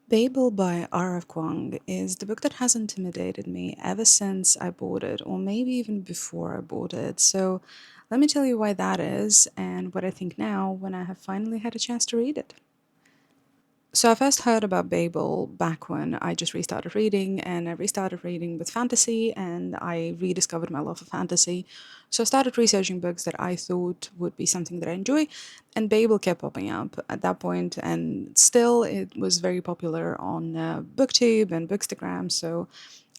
Babel by R.F.Kuang is the book that has intimidated me ever since I bought it, or maybe even before I bought it. So let me tell you why that is and what I think now when I have finally had a chance to read it. So I first heard about Babel back when I just restarted reading, and I restarted reading with fantasy, and I rediscovered my love for fantasy. So I started researching books that I thought would be something that I enjoy, and Babel kept popping up at that point, and still it was very popular on BookTube and Bookstagram. So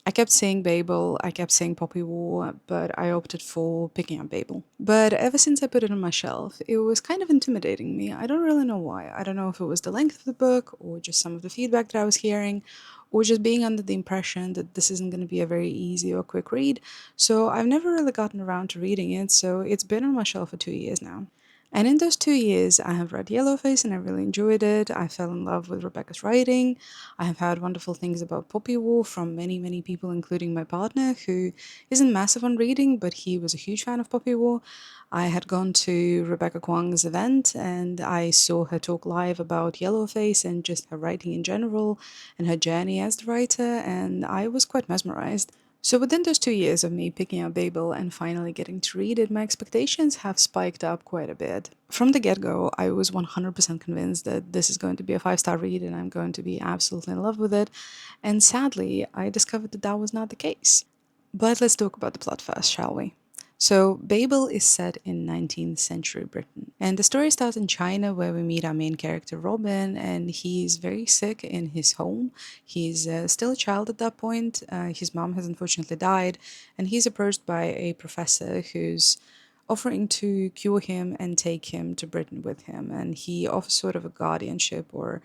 I kept saying Babel, I kept saying Poppy War, but I opted for picking up Babel. But ever since I put it on my shelf, it was kind of intimidating me. I don't really know why. I don't know if it was the length of the book, or just some of the feedback that I was hearing, or just being under the impression that this isn't going to be a very easy or quick read. So I've never really gotten around to reading it, so it's been on my shelf for 2 years now. And in those 2 years, I have read Yellowface and I really enjoyed it. I fell in love with Rebecca's writing. I have heard wonderful things about Poppy War from many, many people, including my partner, who isn't massive on reading, but he was a huge fan of Poppy War. I had gone to R.Kuang's event and I saw her talk live about Yellowface and just her writing in general and her journey as the writer, and I was quite mesmerized. So within those 2 years of me picking up Babel and finally getting to read it, my expectations have spiked up quite a bit. From the get-go, I was 100% convinced that this is going to be a five-star read and I'm going to be absolutely in love with it. And sadly, I discovered that that was not the case. But let's talk about the plot first, shall we? So, Babel is set in 19th century Britain. And the story starts in China, where we meet our main character, Robin, and he's very sick in his home. He's still a child at that point. His mom has unfortunately died, and he's approached by a professor who's offering to cure him and take him to Britain with him. And he offers sort of a guardianship, or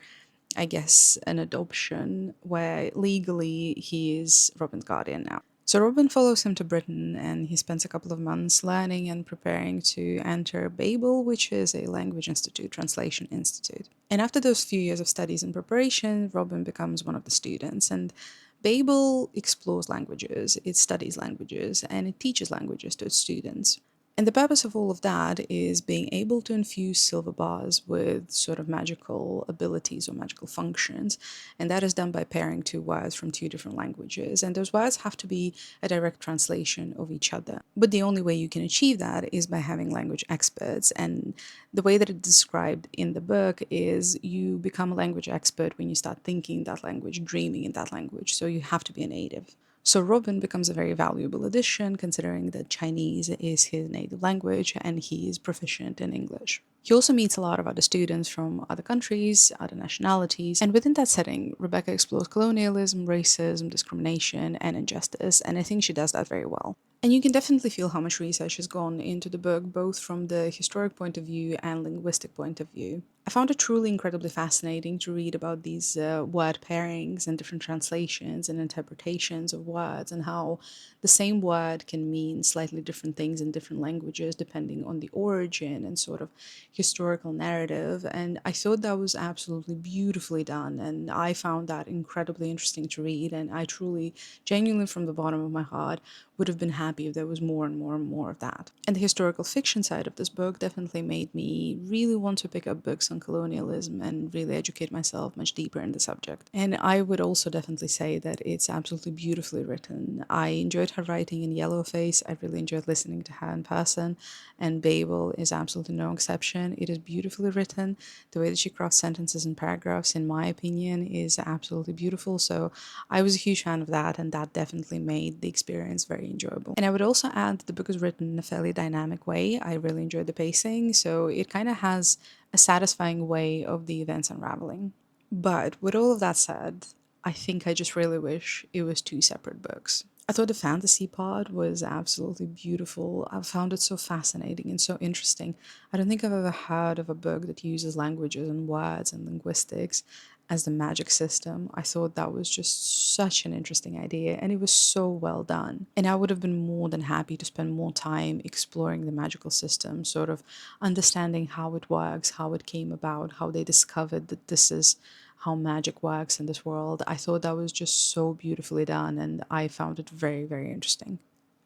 I guess an adoption, where legally he is Robin's guardian now. So Robin follows him to Britain and he spends a couple of months learning and preparing to enter Babel, which is a language institute, translation institute. And after those few years of studies and preparation, Robin becomes one of the students. And Babel explores languages, it studies languages, and it teaches languages to its students. And the purpose of all of that is being able to infuse silver bars with sort of magical abilities or magical functions. And that is done by pairing two words from two different languages. And those words have to be a direct translation of each other. But the only way you can achieve that is by having language experts. And the way that it's described in the book is you become a language expert when you start thinking that language, dreaming in that language. So you have to be a native. So Robin becomes a very valuable addition, considering that Chinese is his native language and he is proficient in English. He also meets a lot of other students from other countries, other nationalities, and within that setting, Rebecca explores colonialism, racism, discrimination, and injustice, and I think she does that very well. And you can definitely feel how much research has gone into the book, both from the historic point of view and linguistic point of view. I found it truly incredibly fascinating to read about these word pairings and different translations and interpretations of words, and how the same word can mean slightly different things in different languages depending on the origin and sort of historical narrative. And I thought that was absolutely beautifully done, and I found that incredibly interesting to read. And I truly, genuinely, from the bottom of my heart, would have been happy if there was more and more and more of that. And the historical fiction side of this book definitely made me really want to pick up books on colonialism and really educate myself much deeper in the subject. And I would also definitely say that it's absolutely beautifully written. I enjoyed her writing in Yellowface. I really enjoyed listening to her in person, and Babel is absolutely no exception. It is beautifully written. The way that she crafts sentences and paragraphs, in my opinion, is absolutely beautiful. So I was a huge fan of that, and that definitely made the experience very enjoyable. And I would also add that the book is written in a fairly dynamic way. I really enjoyed the pacing, so it kind of has a satisfying way of the events unraveling. But with all of that said, I think I just really wish it was two separate books. I thought the fantasy part was absolutely beautiful. I found it so fascinating and so interesting. I don't think I've ever heard of a book that uses languages and words and linguistics as the magic system. I thought that was just such an interesting idea, and it was so well done. And I would have been more than happy to spend more time exploring the magical system, sort of understanding how it works, how it came about, how they discovered that this is how magic works in this world. I thought that was just so beautifully done, and I found it very, very interesting.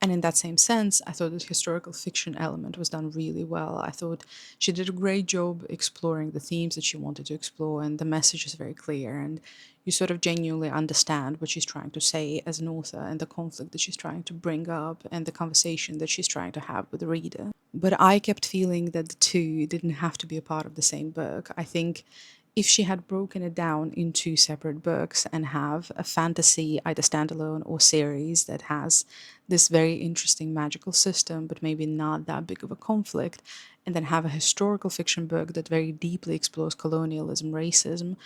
And in that same sense, I thought the historical fiction element was done really well. I thought she did a great job exploring the themes that she wanted to explore, and the message is very clear. And you sort of genuinely understand what she's trying to say as an author, and the conflict that she's trying to bring up, and the conversation that she's trying to have with the reader. But I kept feeling that the two didn't have to be a part of the same book. I think if she had broken it down into separate books and have a fantasy, either standalone or series, that has this very interesting magical system, but maybe not that big of a conflict, and then have a historical fiction book that very deeply explores colonialism, racism,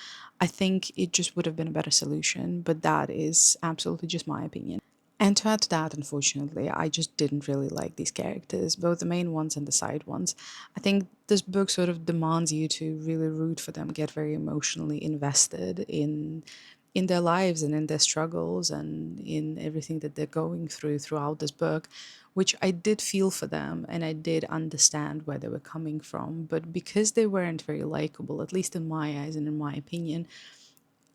I think it just would have been a better solution. But that is absolutely just my opinion. And to add to that, unfortunately, I just didn't really like these characters, both the main ones and the side ones. I think this book sort of demands you to really root for them, get very emotionally invested in their lives and in their struggles and in everything that they're going through throughout this book, which I did feel for them and I did understand where they were coming from. But because they weren't very likable, at least in my eyes and in my opinion,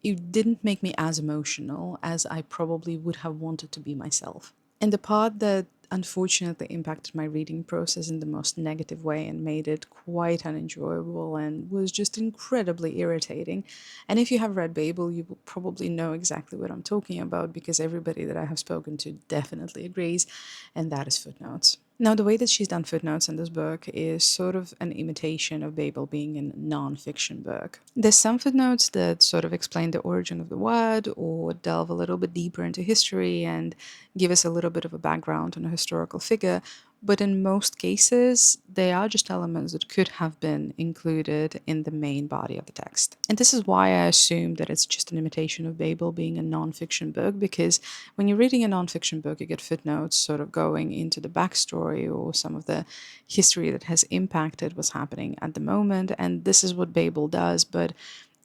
it didn't make me as emotional as I probably would have wanted to be myself. And the part that unfortunately impacted my reading process in the most negative way and made it quite unenjoyable and was just incredibly irritating. And if you have read Babel, you will probably know exactly what I'm talking about because everybody that I have spoken to definitely agrees, and that is footnotes. Now, the way that she's done footnotes in this book is sort of an imitation of Babel being a non-fiction book. There's some footnotes that sort of explain the origin of the word or delve a little bit deeper into history and give us a little bit of a background on a historical figure, but in most cases, they are just elements that could have been included in the main body of the text. And this is why I assume that it's just an imitation of Babel being a non-fiction book, because when you're reading a non-fiction book, you get footnotes sort of going into the backstory or some of the history that has impacted what's happening at the moment. And this is what Babel does, but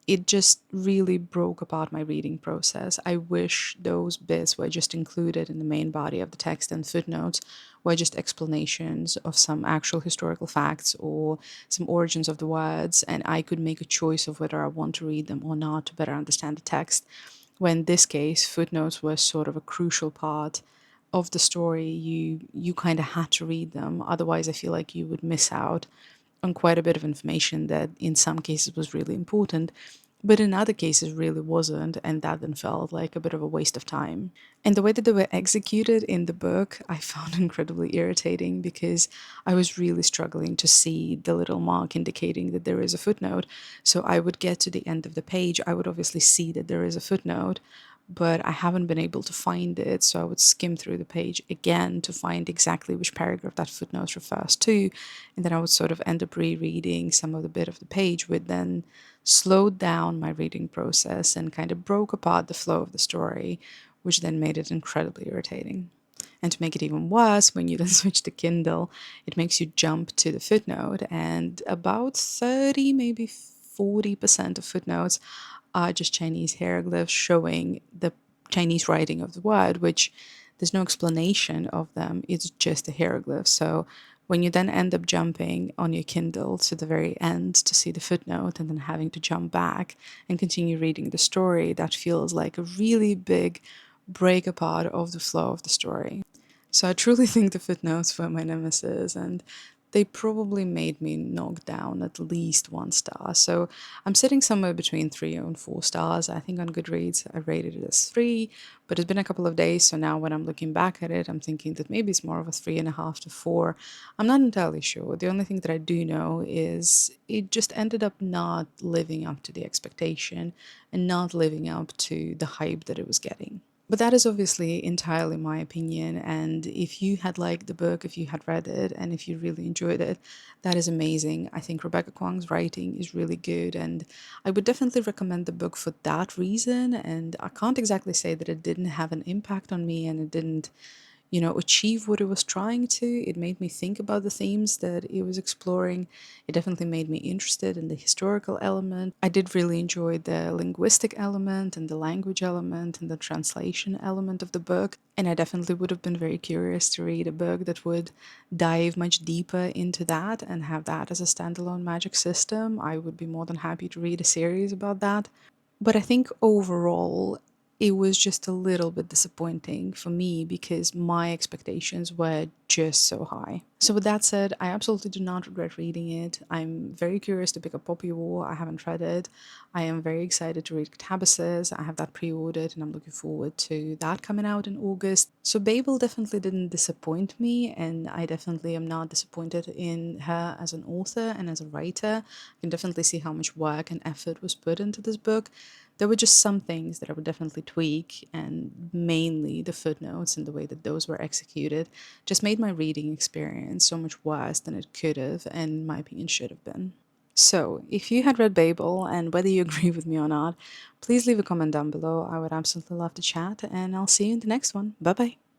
it just really broke apart my reading process. I wish those bits were just included in the main body of the text, and footnotes were just explanations of some actual historical facts or some origins of the words, and I could make a choice of whether I want to read them or not to better understand the text. When in this case, footnotes were sort of a crucial part of the story. You kind of had to read them, otherwise I feel like you would miss out on quite a bit of information that in some cases was really important, but in other cases really wasn't, and that then felt like a bit of a waste of time. And the way that they were executed in the book, I found incredibly irritating because I was really struggling to see the little mark indicating that there is a footnote. So I would get to the end of the page, I would obviously see that there is a footnote, but I haven't been able to find it. So I would skim through the page again to find exactly which paragraph that footnote refers to. And then I would sort of end up rereading some of the bit of the page, which then slowed down my reading process and kind of broke apart the flow of the story, which then made it incredibly irritating. And to make it even worse, when you then switch to Kindle, it makes you jump to the footnote, and about 30, maybe 40% of footnotes are just Chinese hieroglyphs showing the Chinese writing of the word, which there's no explanation of them. It's just a hieroglyph. So when you then end up jumping on your Kindle to the very end to see the footnote and then having to jump back and continue reading the story, that feels like a really big break apart of the flow of the story. So I truly think the footnotes were my nemesis, and they probably made me knock down at least 1 star. So I'm sitting somewhere between 3 and 4 stars. I think on Goodreads I rated it as 3, but it's been a couple of days, so now when I'm looking back at it, I'm thinking that maybe it's more of a 3.5 to 4. I'm not entirely sure. The only thing that I do know is it just ended up not living up to the expectation and not living up to the hype that it was getting. But that is obviously entirely my opinion. And if you had liked the book, if you had read it, and if you really enjoyed it, that is amazing. I think Rebecca Kuang's writing is really good. And I would definitely recommend the book for that reason. And I can't exactly say that it didn't have an impact on me and it didn't achieve what it was trying to. It made me think about the themes that it was exploring. It definitely made me interested in the historical element. I did really enjoy the linguistic element and the language element and the translation element of the book. And I definitely would have been very curious to read a book that would dive much deeper into that and have that as a standalone magic system. I would be more than happy to read a series about that. But I think overall, it was just a little bit disappointing for me because my expectations were just so high. So, with that said, I absolutely do not regret reading it. I'm very curious to pick up Poppy War. I haven't read it. I am very excited to read Catabasis. I have that pre ordered and I'm looking forward to that coming out in August. So, Babel definitely didn't disappoint me, and I definitely am not disappointed in her as an author and as a writer. I can definitely see how much work and effort was put into this book. There were just some things that I would definitely tweak, and mainly the footnotes and the way that those were executed just made my reading experience so much worse than it could have, and in my opinion, should have been. So, if you had read Babel and whether you agree with me or not, please leave a comment down below. I would absolutely love to chat, and I'll see you in the next one. Bye bye.